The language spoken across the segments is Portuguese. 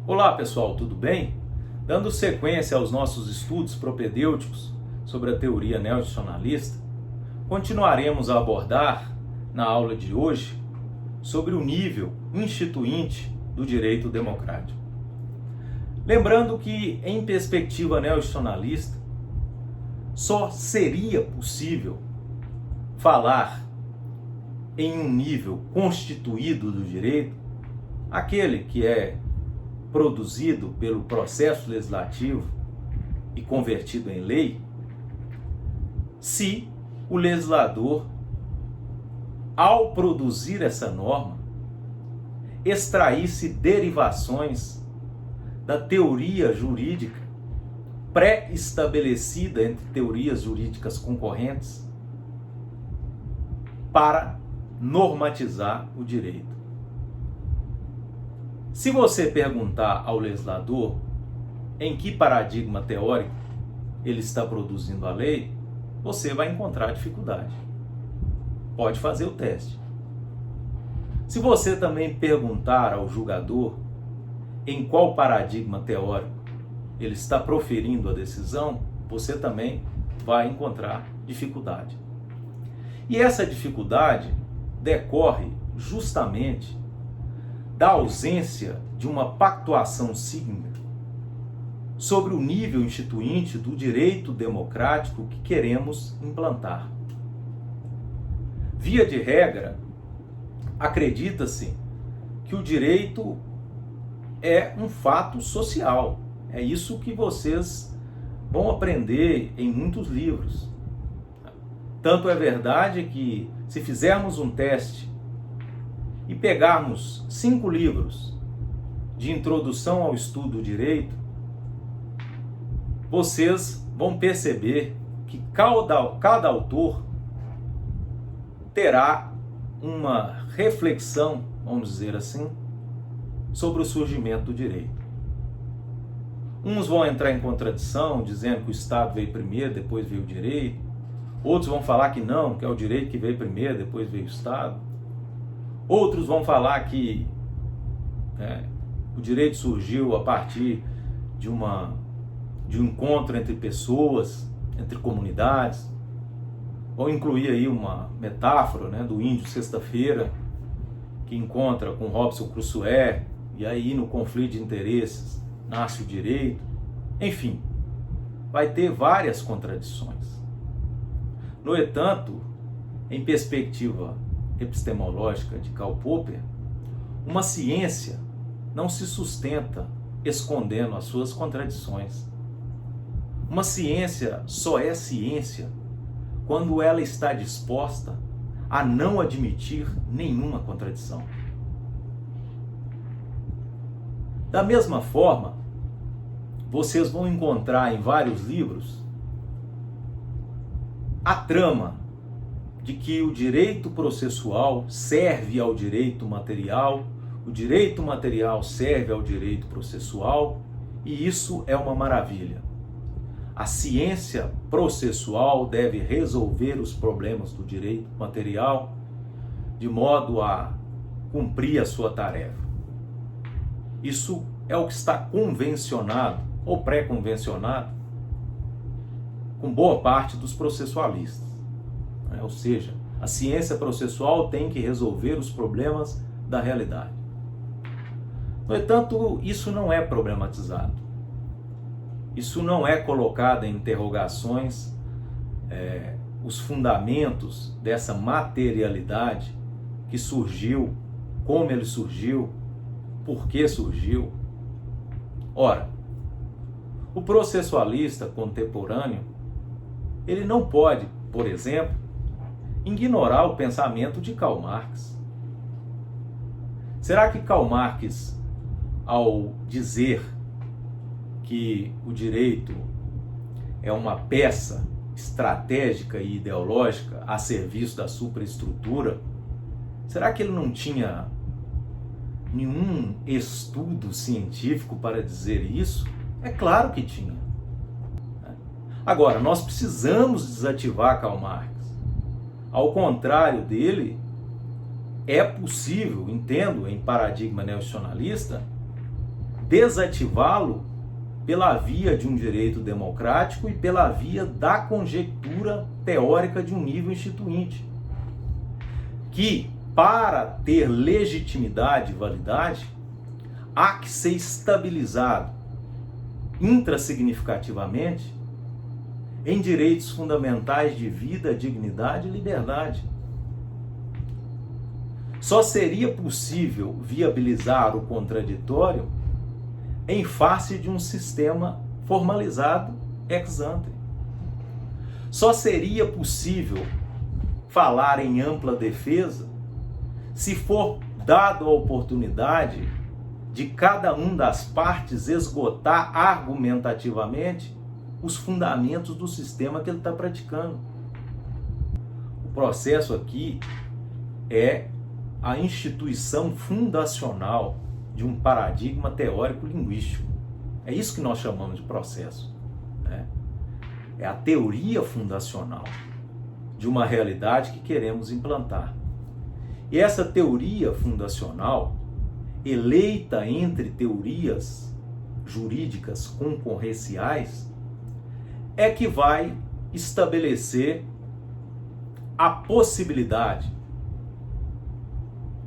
Olá pessoal, tudo bem? Dando sequência aos nossos estudos propedêuticos sobre a teoria neoinstitucionalista, continuaremos a abordar, na aula de hoje, sobre o nível instituinte do direito democrático. Lembrando que, em perspectiva neoinstitucionalista, só seria possível falar em um nível constituído do direito, aquele que é produzido pelo processo legislativo e convertido em lei, se o legislador, ao produzir essa norma, extraísse derivações da teoria jurídica pré-estabelecida entre teorias jurídicas concorrentes para normatizar o direito. Se você perguntar ao legislador em que paradigma teórico ele está produzindo a lei, você vai encontrar dificuldade. Pode fazer o teste. Se você também perguntar ao julgador em qual paradigma teórico ele está proferindo a decisão, você também vai encontrar dificuldade. E essa dificuldade decorre justamente da ausência de uma pactuação signa sobre o nível instituinte do direito democrático que queremos implantar. Via de regra, acredita-se que o direito é um fato social. É isso que vocês vão aprender em muitos livros. Tanto é verdade que, se fizermos um teste e pegarmos 5 livros de introdução ao estudo do direito, vocês vão perceber que cada autor terá uma reflexão, vamos dizer assim, sobre o surgimento do direito. Uns vão entrar em contradição, dizendo que o Estado veio primeiro, depois veio o direito. Outros vão falar que não, que é o direito que veio primeiro, depois veio o Estado. Outros vão falar que o direito surgiu a partir de um encontro entre pessoas, entre comunidades. Vão incluir aí uma metáfora do índio sexta-feira, que encontra com Robinson Crusoe, e aí no conflito de interesses nasce o direito. Enfim, vai ter várias contradições. No entanto, em perspectiva epistemológica de Karl Popper, uma ciência não se sustenta escondendo as suas contradições. Uma ciência só é ciência quando ela está disposta a não admitir nenhuma contradição. Da mesma forma, vocês vão encontrar em vários livros a trama de que o direito processual serve ao direito material, o direito material serve ao direito processual, e isso é uma maravilha. A ciência processual deve resolver os problemas do direito material de modo a cumprir a sua tarefa. Isso é o que está convencionado ou pré-convencionado com boa parte dos processualistas. Ou seja, a ciência processual tem que resolver os problemas da realidade. No entanto, isso não é problematizado. Isso não é colocado em interrogações os fundamentos dessa materialidade que surgiu, como ele surgiu, por que surgiu. Ora, o processualista contemporâneo, ele não pode, por exemplo, ignorar o pensamento de Karl Marx. Será que Karl Marx, ao dizer que o direito é uma peça estratégica e ideológica a serviço da superestrutura, será que ele não tinha nenhum estudo científico para dizer isso? É claro que tinha. Agora, nós precisamos desativar Karl Marx. Ao contrário dele, é possível, entendo, em paradigma neoinstitucionalista, desativá-lo pela via de um direito democrático e pela via da conjectura teórica de um nível instituinte, que, para ter legitimidade e validade, há que ser estabilizado intrassignificativamente em direitos fundamentais de vida, dignidade e liberdade. Só seria possível viabilizar o contraditório em face de um sistema formalizado ex ante. Só seria possível falar em ampla defesa se for dado a oportunidade de cada uma das partes esgotar argumentativamente os fundamentos do sistema que ele está praticando. O processo aqui é a instituição fundacional de um paradigma teórico-linguístico. É isso que nós chamamos de processo, né? É a teoria fundacional de uma realidade que queremos implantar. E essa teoria fundacional, eleita entre teorias jurídicas concorrenciais, é que vai estabelecer a possibilidade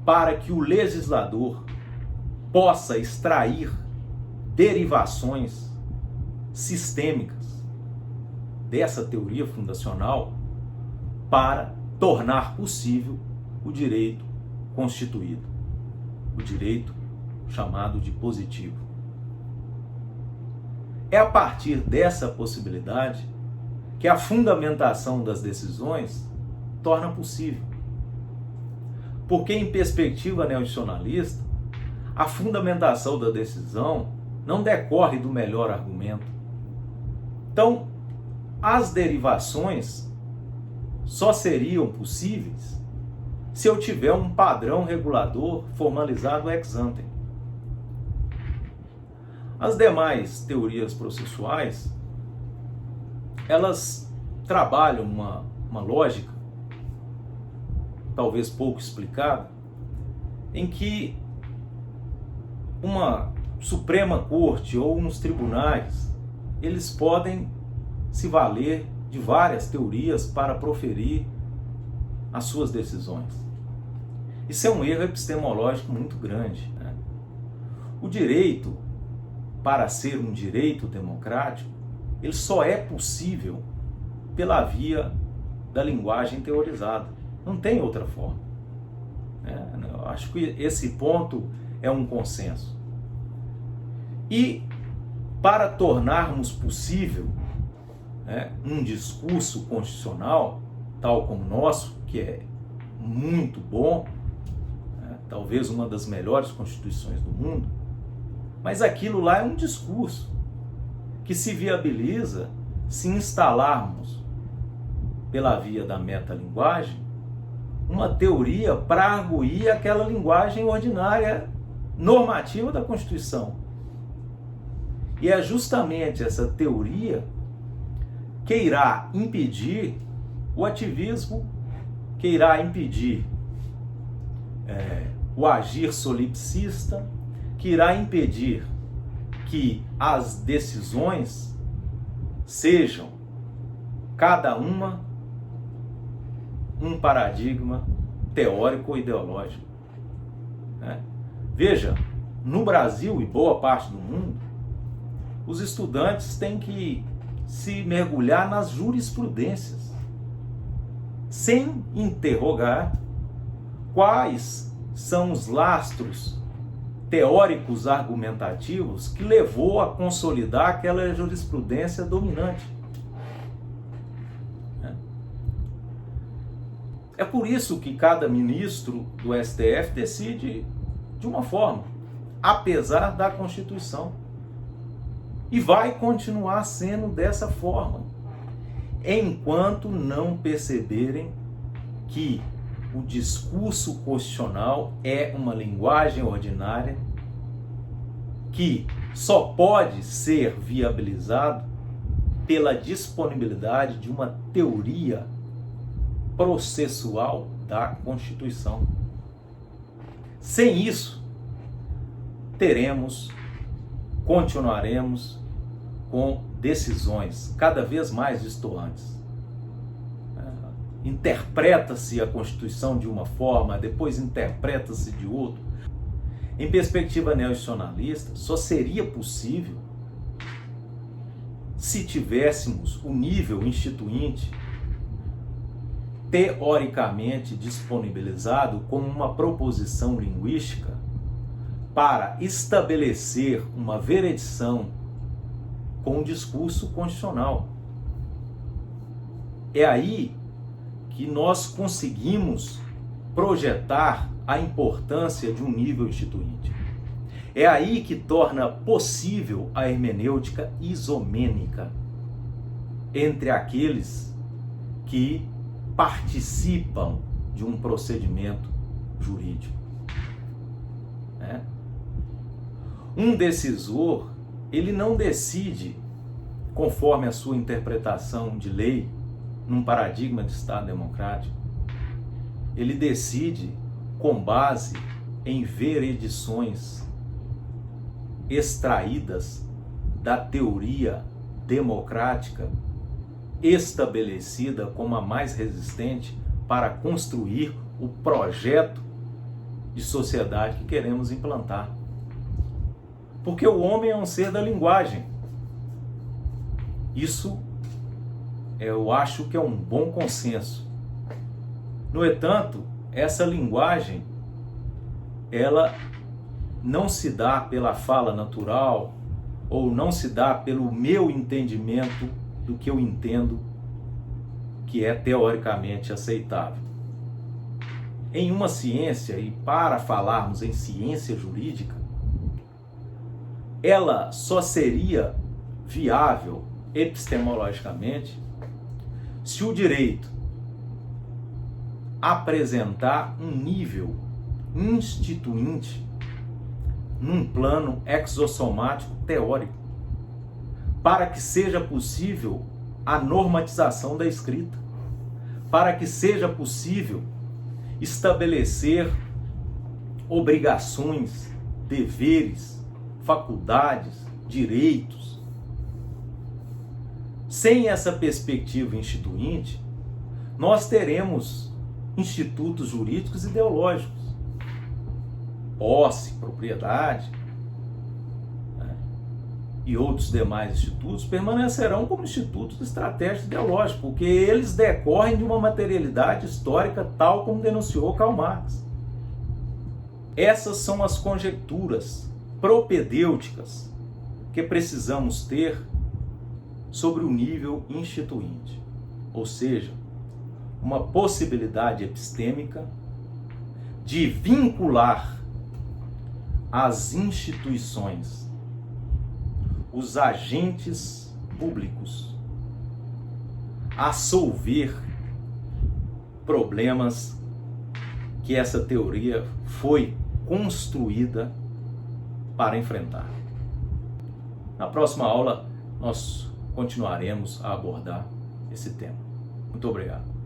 para que o legislador possa extrair derivações sistêmicas dessa teoria fundacional para tornar possível o direito constituído, o direito chamado de positivo. É a partir dessa possibilidade que a fundamentação das decisões torna possível. Porque, em perspectiva neoinstitucionalista, a fundamentação da decisão não decorre do melhor argumento. Então, as derivações só seriam possíveis se eu tiver um padrão regulador formalizado ex ante. As demais teorias processuais, elas trabalham uma lógica, talvez pouco explicada, em que uma Suprema Corte ou uns tribunais, eles podem se valer de várias teorias para proferir as suas decisões. Isso é um erro epistemológico muito grande, né? O direito, para ser um direito democrático, ele só é possível pela via da linguagem teorizada. Não tem outra forma. Eu acho que esse ponto é um consenso. E para tornarmos possível, um discurso constitucional, tal como o nosso, que é muito bom, talvez uma das melhores constituições do mundo, mas aquilo lá é um discurso que se viabiliza se instalarmos, pela via da metalinguagem, uma teoria para arguir aquela linguagem ordinária normativa da Constituição. E é justamente essa teoria que irá impedir o ativismo, que irá impedir o agir solipsista, que irá impedir que as decisões sejam, cada uma, um paradigma teórico ou ideológico. Veja, no Brasil e boa parte do mundo, os estudantes têm que se mergulhar nas jurisprudências, sem interrogar quais são os lastros teóricos argumentativos que levou a consolidar aquela jurisprudência dominante. É por isso que cada ministro do STF decide de uma forma, apesar da Constituição. E vai continuar sendo dessa forma, enquanto não perceberem que o discurso constitucional é uma linguagem ordinária que só pode ser viabilizado pela disponibilidade de uma teoria processual da Constituição. Sem isso, teremos continuaremos com decisões cada vez mais distoantes. Interpreta-se a Constituição de uma forma, depois interpreta-se de outra. Em perspectiva neoinstitucionalista, só seria possível se tivéssemos o nível instituinte teoricamente disponibilizado como uma proposição linguística para estabelecer uma veredição com o discurso constitucional. É aí que nós conseguimos projetar a importância de um nível instituinte. É aí que torna possível a hermenêutica isomênica entre aqueles que participam de um procedimento jurídico. Um decisor, ele não decide conforme a sua interpretação de lei num paradigma de Estado democrático. Ele decide com base em veredições extraídas da teoria democrática estabelecida como a mais resistente para construir o projeto de sociedade que queremos implantar. Porque o homem é um ser da linguagem. Isso eu acho que é um bom consenso. No entanto, essa linguagem, ela não se dá pela fala natural ou não se dá pelo meu entendimento do que eu entendo que é teoricamente aceitável. Em uma ciência, e para falarmos em ciência jurídica, ela só seria viável epistemologicamente se o direito apresentar um nível instituinte num plano exossomático teórico, para que seja possível a normatização da escrita, para que seja possível estabelecer obrigações, deveres, faculdades, direitos. Sem essa perspectiva instituinte, nós teremos institutos jurídicos ideológicos, posse, propriedade, e outros demais institutos permanecerão como institutos estratégicos ideológicos, porque eles decorrem de uma materialidade histórica tal como denunciou Karl Marx. Essas são as conjecturas propedêuticas que precisamos ter sobre o nível instituinte, ou seja, uma possibilidade epistêmica de vincular as instituições, os agentes públicos, a solver problemas que essa teoria foi construída para enfrentar. Na próxima aula, nós continuaremos a abordar esse tema. Muito obrigado.